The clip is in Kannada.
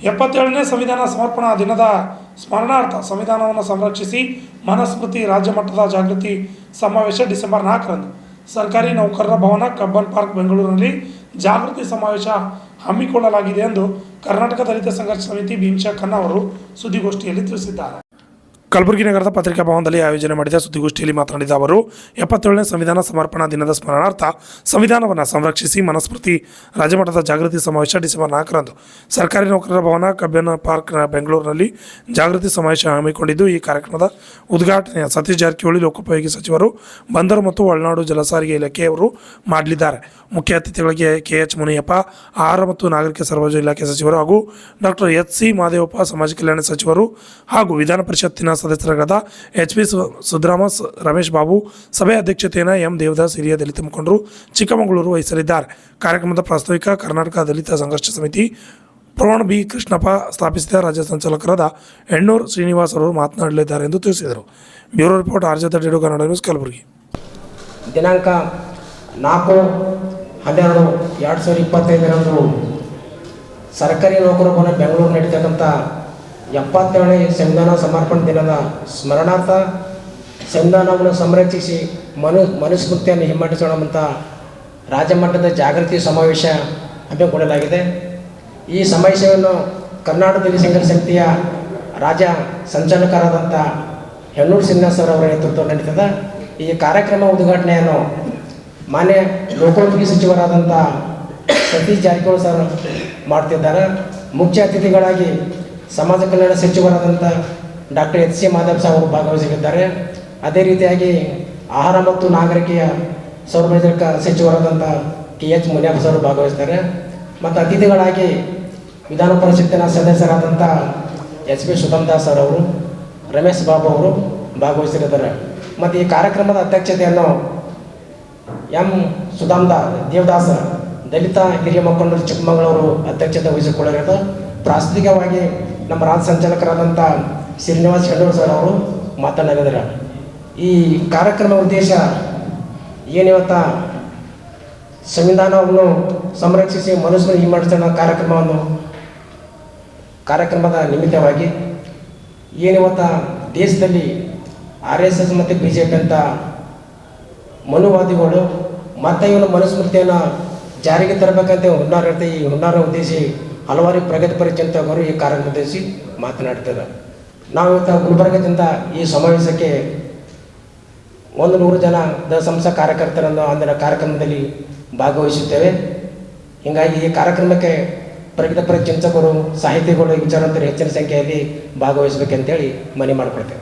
77ನೇ ಸಂವಿಧಾನ ಸಮರ್ಪಣಾ ದಿನದ ಸ್ಮರಣಾರ್ಥ ಸಂವಿಧಾನವನ್ನು ಸಂರಕ್ಷಿಸಿ ಮನುಸ್ಮೃತಿ ರಾಜ್ಯ ಮಟ್ಟದ ಜಾಗೃತಿ ಸಮಾವೇಶ ಡಿಸೆಂಬರ್ 4ರಂದು ಸರ್ಕಾರಿ ನೌಕರರ ಭವನ ಕಬ್ಬನ್ ಪಾರ್ಕ್ ಬೆಂಗಳೂರಿನಲ್ಲಿ ಜಾಗೃತಿ ಸಮಾವೇಶ ಹಮ್ಮಿಕೊಳ್ಳಲಾಗಿದೆ ಎಂದು ಕರ್ನಾಟಕ ದಲಿತ ಸಂಘರ್ಷ ಸಮಿತಿ ಭೀಮಶಾ ಖನ್ನಾ ಅವರು ಸುದ್ದಿಗೋಷ್ಠಿಯಲ್ಲಿ ತಿಳಿಸಿದ್ದಾರೆ. ಕಲಬುರಗಿ ನಗರದ ಪತ್ರಿಕಾ ಭವನದಲ್ಲಿ ಆಯೋಜನೆ ಮಾಡಿದ ಸುದ್ದಿಗೋಷ್ಠಿಯಲ್ಲಿ ಮಾತನಾಡಿದ ಅವರು 77ನೇ ಸಂವಿಧಾನ ಸಮರ್ಪಣಾ ದಿನದ ಸ್ಮರಣಾರ್ಥ ಸಂವಿಧಾನವನ್ನು ಸಂರಕ್ಷಿಸಿ ಮನುಸ್ಮೃತಿ ರಾಜ್ಯಮಟ್ಟದ ಜಾಗೃತಿ ಸಮಾವೇಶ ಡಿಸೆಂಬರ್ 4ರಂದು ಸರ್ಕಾರಿ ನೌಕರರ ಭವನ ಕಬ್ಬನ್ ಪಾರ್ಕ್ ಬೆಂಗಳೂರಿನಲ್ಲಿ ಜಾಗೃತಿ ಸಮಾವೇಶ ಹಮ್ಮಿಕೊಂಡಿದ್ದು, ಈ ಕಾರ್ಯಕ್ರಮದ ಉದ್ಘಾಟನೆ ಸತೀಶ್ ಜಾರಕಿಹೊಳಿ ಲೋಕೋಪಯೋಗಿ ಸಚಿವರು, ಬಂದರು ಮತ್ತು ಒಳನಾಡು ಜಲಸಾರಿಗೆ ಇಲಾಖೆಯವರು ಮಾಡಲಿದ್ದಾರೆ. ಮುಖ್ಯ ಅತಿಥಿಗಳಿಗೆ KH ಮುನಿಯಪ್ಪ, ಆಹಾರ ಮತ್ತು ನಾಗರಿಕ ಸರಬರಾಜು ಇಲಾಖೆ ಸಚಿವರು ಹಾಗೂ ಡಾಕ್ಟರ್ HC ಮಾದೇವಪ್ಪ ಸಮಾಜ ಕಲ್ಯಾಣ ಸಚಿವರು ಹಾಗೂ ವಿಧಾನ ಪರಿಷತ್ತಿನ ಸದಸ್ಯರಾದ HP ಸುದ್ರಾಮ, ರಮೇಶ್ ಬಾಬು, ಸಭೆ ಅಧ್ಯಕ್ಷತೆಯನ್ನು M ದೇವದಾಸ್, ಹಿರಿಯ ದಲಿತ ಮುಖಂಡರು ಚಿಕ್ಕಮಗಳೂರು ವಹಿಸಲಿದ್ದಾರೆ. ಕಾರ್ಯಕ್ರಮದ ಪ್ರಾಸ್ತಾವಿಕ ಕರ್ನಾಟಕ ದಲಿತ ಸಂಘರ್ಷ ಸಮಿತಿ ಪ್ರವೀಣ್ B ಕೃಷ್ಣಪ್ಪ ಸ್ಥಾಪಿಸಿದ ರಾಜ್ಯ ಸಂಚಾಲಕರಾದ ಎಣ್ಣೂರು ಶ್ರೀನಿವಾಸ್ ಅವರು ಮಾತನಾಡಲಿದ್ದಾರೆ ಎಂದು ತಿಳಿಸಿದರು. Bureau report RJ32 Kannada news Kalaburagi. ದಿನಾಂಕ 4/12/2025 ಸರ್ಕಾರಿ ನೌಕರರ ಭವನ ಬೆಂಗಳೂರು ನಡೀತಕ್ಕಂಥ 77ನೇ ಸಂವಿಧಾನ ಸಮರ್ಪಣೆ ದಿನದ ಸ್ಮರಣಾರ್ಥ ಸಂವಿಧಾನವನ್ನು ಸಂರಕ್ಷಿಸಿ ಮನುಸ್ಮೃತಿಯನ್ನು ಹಿಮ್ಮೆಟ್ಟಿಸೋಣ ಅಂತ ರಾಜ್ಯ ಮಟ್ಟದ ಜಾಗೃತಿ ಸಮಾವೇಶ ಹಮ್ಮಿಕೊಳ್ಳಲಾಗಿದೆ. ಈ ಸಮಾವೇಶವನ್ನು ಕರ್ನಾಟಕ ದಲಿತ ಸಂಘರ್ಷ ಸಮಿತಿಯ ರಾಜ್ಯ ಸಂಚಾಲಕರಾದಂಥ ಎಣ್ಣೂರು ಶ್ರೀನಿವಾಸ್ ಅವರ ನೇತೃತ್ವ ನಡೀತದೆ. ಈ ಕಾರ್ಯಕ್ರಮ ಉದ್ಘಾಟನೆಯನ್ನು ಮಾನ್ಯ ಲೋಕೋಪಯೋಗಿ ಸಚಿವರಾದಂಥ ಸತೀಶ್ ಜಾರಕಿಹೊಳಿ ಸರ್ ಮಾಡ್ತಿದ್ದಾರೆ. ಮುಖ್ಯ ಅತಿಥಿಗಳಾಗಿ ಸಮಾಜ ಕಲ್ಯಾಣ ಸಚಿವರಾದಂಥ ಡಾಕ್ಟರ್ HC ಮಾದೇವಪ್ಪ ಅವರು ಭಾಗವಹಿಸಲಿದ್ದಾರೆ. ಅದೇ ರೀತಿಯಾಗಿ ಆಹಾರ ಮತ್ತು ನಾಗರಿಕ ಸರಬರಾಜು ಸಚಿವರಾದಂಥ KH ಮುನಿಯಪ್ಪ ಸರ್ ಭಾಗವಹಿಸ್ತಾರೆ. ಮತ್ತು ಅತಿಥಿಗಳಾಗಿ ವಿಧಾನ ಪರಿಷತ್ತಿನ ಸದಸ್ಯರಾದಂಥ SP ಸುಧಾಮದಾಸ್ ಅವರು, ರಮೇಶ್ ಬಾಬು ಅವರು ಭಾಗವಹಿಸಲಿದ್ದಾರೆ. ಮತ್ತು ಈ ಕಾರ್ಯಕ್ರಮದ ಅಧ್ಯಕ್ಷತೆಯನ್ನು M ದೇವದಾಸ್ ದಲಿತ ಹಿರಿಯ ಮುಖಂಡರು ಚಿಕ್ಕಮಗಳೂರು ಅಧ್ಯಕ್ಷತೆ ವಹಿಸಿಕೊಳ್ಳಲಿದ್ದು, ಪ್ರಾಸ್ತಾವಿಕವಾಗಿ ನಮ್ಮ ರಾಜ್ಯ ಸಂಚಾಲಕರಾದಂಥ ಶ್ರೀನಿವಾಸ್ ಎಣ್ಣೂರು ಸರ್ ಅವರು ಮಾತನಾಡಿದ್ದಾರೆ. ಈ ಕಾರ್ಯಕ್ರಮ ಉದ್ದೇಶ ಏನಿವತ್ತ ಸಂವಿಧಾನವನ್ನು ಸಂರಕ್ಷಿಸಿ ಮನುಸ್ಮೃತಿ ಹಿಮ್ಮೆಟ್ಟಿಸೋಣ ಕಾರ್ಯಕ್ರಮದ ನಿಮಿತ್ತವಾಗಿ ಏನಿವತ್ತ ದೇಶದಲ್ಲಿ RSS ಮತ್ತು BJP ಅಂತ ಮನುವಾದಿಗಳು ಮತ್ತೆ ಇವನು ಮನುಸ್ಮೃತಿಯನ್ನು ಜಾರಿಗೆ ತರಬೇಕಂತ ಹುನ್ನಾರ ಇರುತ್ತೆ. ಈ ಹುನ್ನಾರ ಉದ್ದೇಶಿ ಹಲವಾರು ಪ್ರಗತಿಪರ ಚಿಂತಕರು ಈ ಕಾರ್ಯಕ್ರಮ ಉದ್ದೇಶಿಸಿ ಮಾತನಾಡ್ತಾರೆ. ನಾವು ಇವತ್ತು ಗುಲ್ಬರ್ಗದಿಂದ ಈ ಸಮಾವೇಶಕ್ಕೆ 100 ಜನ ಸಂಸ್ಥೆ ಕಾರ್ಯಕರ್ತರನ್ನು ಅಂದಿನ ಕಾರ್ಯಕ್ರಮದಲ್ಲಿ ಭಾಗವಹಿಸುತ್ತೇವೆ. ಹೀಗಾಗಿ ಈ ಕಾರ್ಯಕ್ರಮಕ್ಕೆ ಪ್ರಗತಿಪರ ಚಿಂತಕರು, ಸಾಹಿತಿಗಳು, ವಿಚಾರವಂತರು ಹೆಚ್ಚಿನ ಸಂಖ್ಯೆಯಲ್ಲಿ ಭಾಗವಹಿಸಬೇಕಂತೇಳಿ ಮನವಿ ಮಾಡಿಕೊಳ್ತೇವೆ.